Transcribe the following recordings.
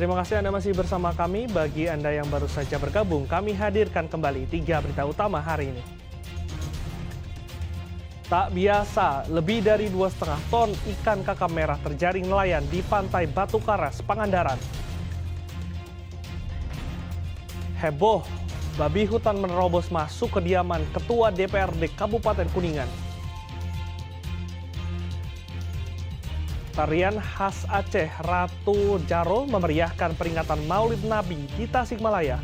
Terima kasih Anda masih bersama kami. Bagi Anda yang baru saja bergabung, kami hadirkan kembali 3 berita utama hari ini. Tak biasa, lebih dari 2,5 ton ikan kakap merah terjaring nelayan di pantai Batu Karas, Pangandaran. Heboh, babi hutan menerobos masuk kediaman Ketua DPRD Kabupaten Kuningan. Tarian khas Aceh Ratu Jaro memeriahkan peringatan Maulid Nabi di Tasikmalaya.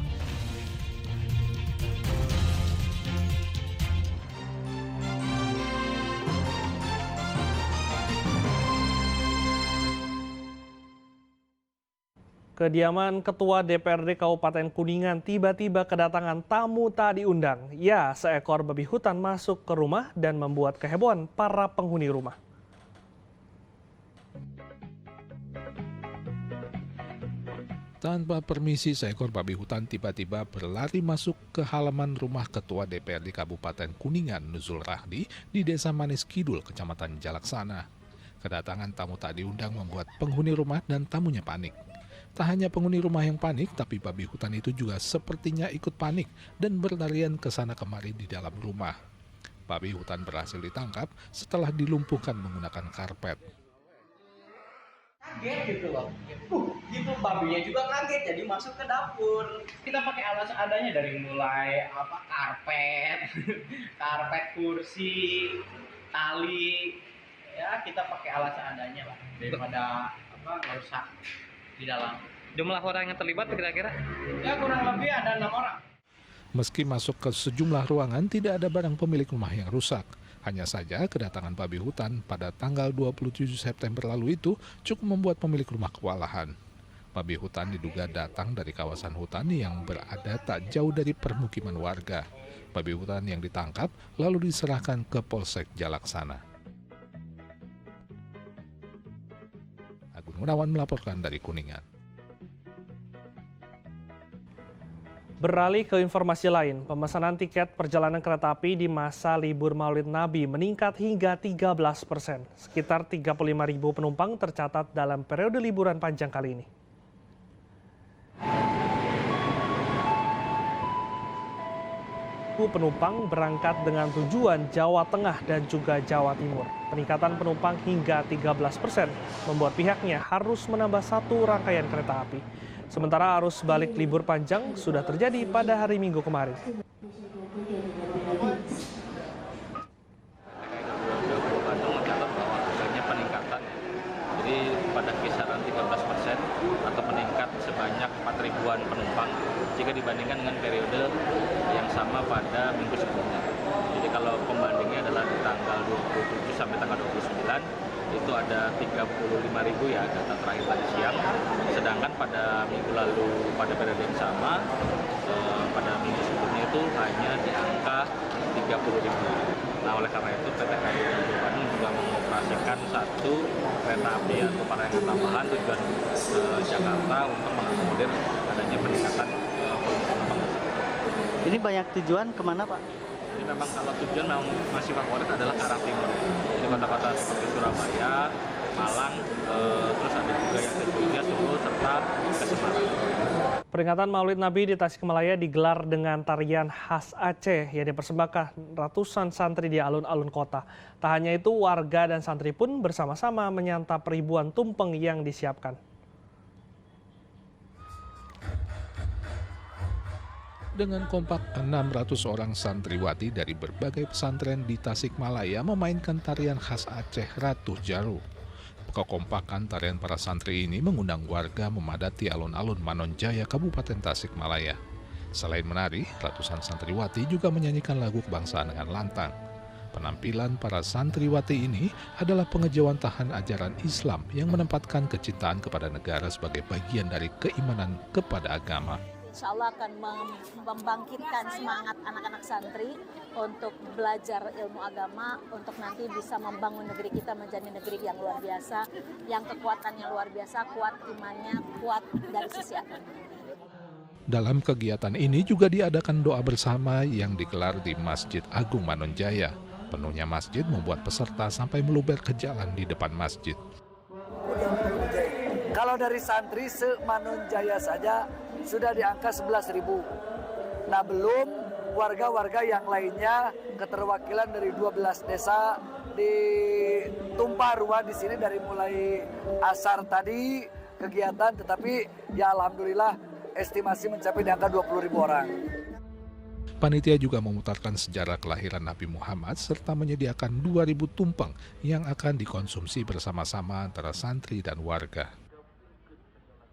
Kediaman Ketua DPRD Kabupaten Kuningan tiba-tiba kedatangan tamu tak diundang. Ya, seekor babi hutan masuk ke rumah dan membuat kehebohan para penghuni rumah. Tanpa permisi, seekor babi hutan tiba-tiba berlari masuk ke halaman rumah Ketua DPRD Kabupaten Kuningan, Nuzul Rahdi, di Desa Manis Kidul, Kecamatan Jalaksana. Kedatangan tamu tak diundang membuat penghuni rumah dan tamunya panik. Tak hanya penghuni rumah yang panik, tapi babi hutan itu juga sepertinya ikut panik dan berlarian ke sana kemari di dalam rumah. Babi hutan berhasil ditangkap setelah dilumpuhkan menggunakan karpet. Kaget gitu loh, gitu babinya juga kaget jadi masuk ke dapur. Kita pakai alat seadanya dari mulai karpet, karpet, kursi, tali, ya kita pakai alat seadanya lah daripada ngerusak di dalam. Jumlah orang yang terlibat kira-kira? Ya kurang lebih ada 6 orang. Meski masuk ke sejumlah ruangan, tidak ada barang pemilik rumah yang rusak. Hanya saja kedatangan babi hutan pada tanggal 27 September lalu itu cukup membuat pemilik rumah kewalahan. Babi hutan diduga datang dari kawasan hutan yang berada tak jauh dari permukiman warga. Babi hutan yang ditangkap lalu diserahkan ke Polsek Jalaksana. Agung Gunawan melaporkan dari Kuningan. Beralih ke informasi lain, pemesanan tiket perjalanan kereta api di masa libur Maulid Nabi meningkat hingga 13%. Sekitar 35.000 penumpang tercatat dalam periode liburan panjang kali ini. Penumpang berangkat dengan tujuan Jawa Tengah dan juga Jawa Timur. Peningkatan penumpang hingga 13% membuat pihaknya harus menambah satu rangkaian kereta api. Sementara arus balik libur panjang sudah terjadi pada hari Minggu kemarin. Bandung mencatat bahwa adanya peningkatan, jadi pada kisaran 13% atau meningkat sebanyak 4 ribuan penumpang jika dibandingkan dengan periode yang sama pada minggu sebelumnya. Jadi kalau pembandingnya adalah di tanggal 27 sampai tanggal 29, itu ada 35.000 ya data terakhir tadi siang. Sedangkan pada minggu lalu pada periode yang sama, pada minggu sebelumnya itu hanya di angka 30.000. Nah oleh karena itu PT KAI Bandung juga mengoperasikan satu kereta api atau parayangan tambahan tujuan Jakarta untuk mengakomodir adanya peningkatan penumpang. Ini banyak tujuan kemana Pak? Ini memang kalau tujuan memang masih favorit adalah ke arah timur. Jadi kota-kota seperti Surabaya, Malang, terus ada juga yang ke Solo, serta ke Semarang. Peringatan Maulid Nabi di Tasikmalaya digelar dengan tarian khas Aceh yang dipersembahkan ratusan santri di alun-alun kota. Tak hanya itu, warga dan santri pun bersama-sama menyantap ribuan tumpeng yang disiapkan. Dengan kompak, 600 orang santriwati dari berbagai pesantren di Tasikmalaya memainkan tarian khas Aceh Ratu Jaro. Kekompakan tarian para santri ini mengundang warga memadati alun-alun Manonjaya, Kabupaten Tasikmalaya. Selain menari, ratusan santriwati juga menyanyikan lagu kebangsaan dengan lantang. Penampilan para santriwati ini adalah pengejawantahan ajaran Islam yang menempatkan kecintaan kepada negara sebagai bagian dari keimanan kepada agama. Insya Allah akan membangkitkan semangat anak-anak santri untuk belajar ilmu agama, untuk nanti bisa membangun negeri kita menjadi negeri yang luar biasa, yang kekuatannya luar biasa, kuat imannya, kuat dari sisi agama. Dalam kegiatan ini juga diadakan doa bersama yang digelar di Masjid Agung Manonjaya. Penuhnya masjid membuat peserta sampai meluber ke jalan di depan masjid. Kalau dari santri se-Manunjaya saja sudah di angka 11.000. Nah, belum warga-warga yang lainnya, keterwakilan dari 12 desa di tumpah ruah di sini dari mulai asar tadi kegiatan, tetapi ya alhamdulillah estimasi mencapai di angka 20.000 orang. Panitia juga memutarkan sejarah kelahiran Nabi Muhammad serta menyediakan 2.000 tumpeng yang akan dikonsumsi bersama-sama antara santri dan warga.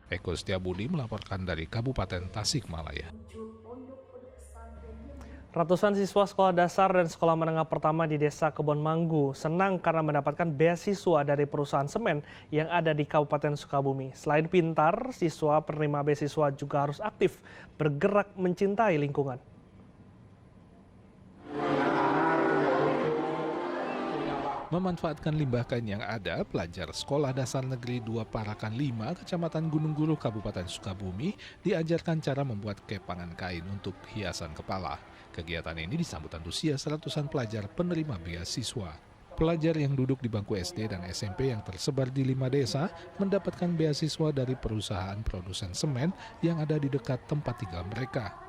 Eko Setiabudi melaporkan dari Kabupaten Tasikmalaya. Ratusan siswa sekolah dasar dan sekolah menengah pertama di Desa Kebon Manggu senang karena mendapatkan beasiswa dari perusahaan semen yang ada di Kabupaten Sukabumi. Selain pintar, siswa penerima beasiswa juga harus aktif bergerak mencintai lingkungan. Memanfaatkan limbah kain yang ada, pelajar Sekolah Dasar Negeri 2 Parakan 5, Kecamatan Gunung Guru, Kabupaten Sukabumi, diajarkan cara membuat kepangan kain untuk hiasan kepala. Kegiatan ini disambut antusias ratusan pelajar penerima beasiswa. Pelajar yang duduk di bangku SD dan SMP yang tersebar di 5 desa mendapatkan beasiswa dari perusahaan produsen semen yang ada di dekat tempat tinggal mereka.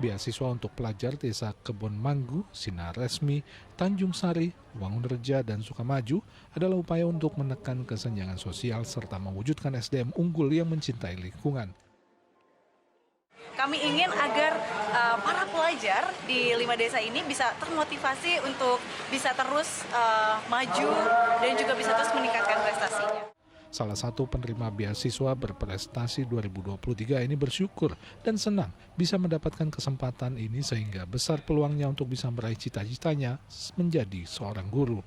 Beasiswa untuk pelajar Desa Kebon Manggu, Sinar Resmi, Tanjung Sari, Wangunreja, dan Sukamaju adalah upaya untuk menekan kesenjangan sosial serta mewujudkan SDM unggul yang mencintai lingkungan. Kami ingin agar para pelajar di 5 desa ini bisa termotivasi untuk bisa terus maju dan juga bisa terus meningkatkan prestasinya. Salah satu penerima beasiswa berprestasi 2023 ini bersyukur dan senang bisa mendapatkan kesempatan ini sehingga besar peluangnya untuk bisa meraih cita-citanya menjadi seorang guru.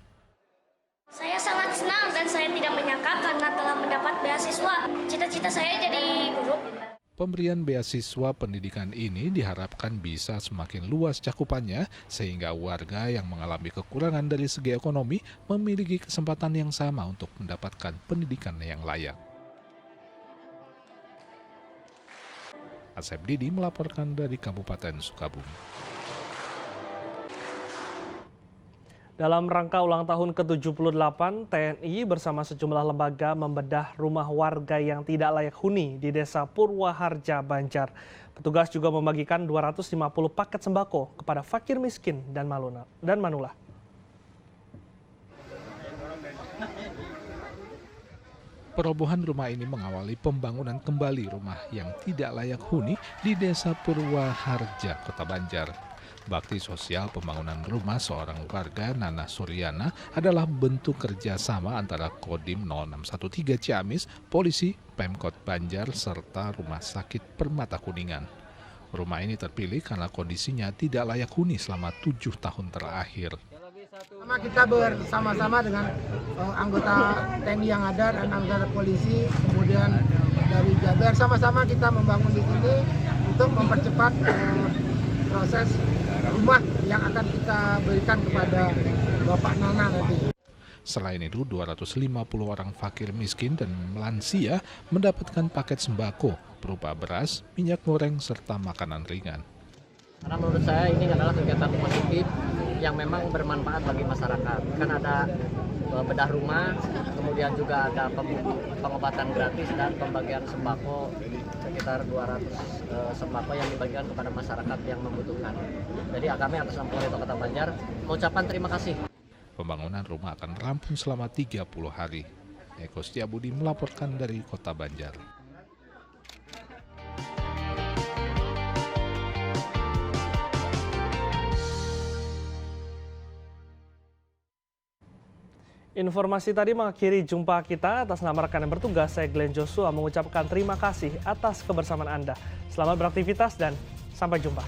Saya sangat senang dan saya tidak menyangka karena telah mendapat beasiswa. Cita-cita saya jadi guru. Pemberian beasiswa pendidikan ini diharapkan bisa semakin luas cakupannya sehingga warga yang mengalami kekurangan dari segi ekonomi memiliki kesempatan yang sama untuk mendapatkan pendidikan yang layak. Asep Didi melaporkan dari Kabupaten Sukabumi. Dalam rangka ulang tahun ke-78, TNI bersama sejumlah lembaga membedah rumah warga yang tidak layak huni di Desa Purwaharja, Banjar. Petugas juga membagikan 250 paket sembako kepada fakir miskin dan manula. Perobohan rumah ini mengawali pembangunan kembali rumah yang tidak layak huni di Desa Purwaharja, Kota Banjar. Bakti sosial pembangunan rumah seorang warga, Nana Suryana, adalah bentuk kerjasama antara Kodim 0613 Ciamis, Polisi, Pemkot Banjar, serta Rumah Sakit Permata Kuningan. Rumah ini terpilih karena kondisinya tidak layak huni selama 7 tahun terakhir. Kita bersama-sama dengan anggota TNI yang ada dan anggota polisi, kemudian dari Jabar, sama-sama kita membangun di sini untuk mempercepat proses rumah yang akan kita berikan kepada Bapak Nana nanti. Selain itu, 250 orang fakir miskin dan lansia mendapatkan paket sembako berupa beras, minyak goreng, serta makanan ringan. Karena menurut saya ini adalah kegiatan positif yang memang bermanfaat bagi masyarakat. Kan ada bedah rumah, kemudian juga ada pengobatan gratis dan pembagian sembako sekitar 200 sembako yang dibagikan kepada masyarakat yang membutuhkan. Jadi kami atas nama Polres Kota Banjar mengucapkan terima kasih. Pembangunan rumah akan rampung selama 30 hari. Eko Setiabudi melaporkan dari Kota Banjar. Informasi tadi mengakhiri jumpa kita. Atas nama rekan yang bertugas, saya Glenn Joshua mengucapkan terima kasih atas kebersamaan Anda. Selamat beraktivitas dan sampai jumpa.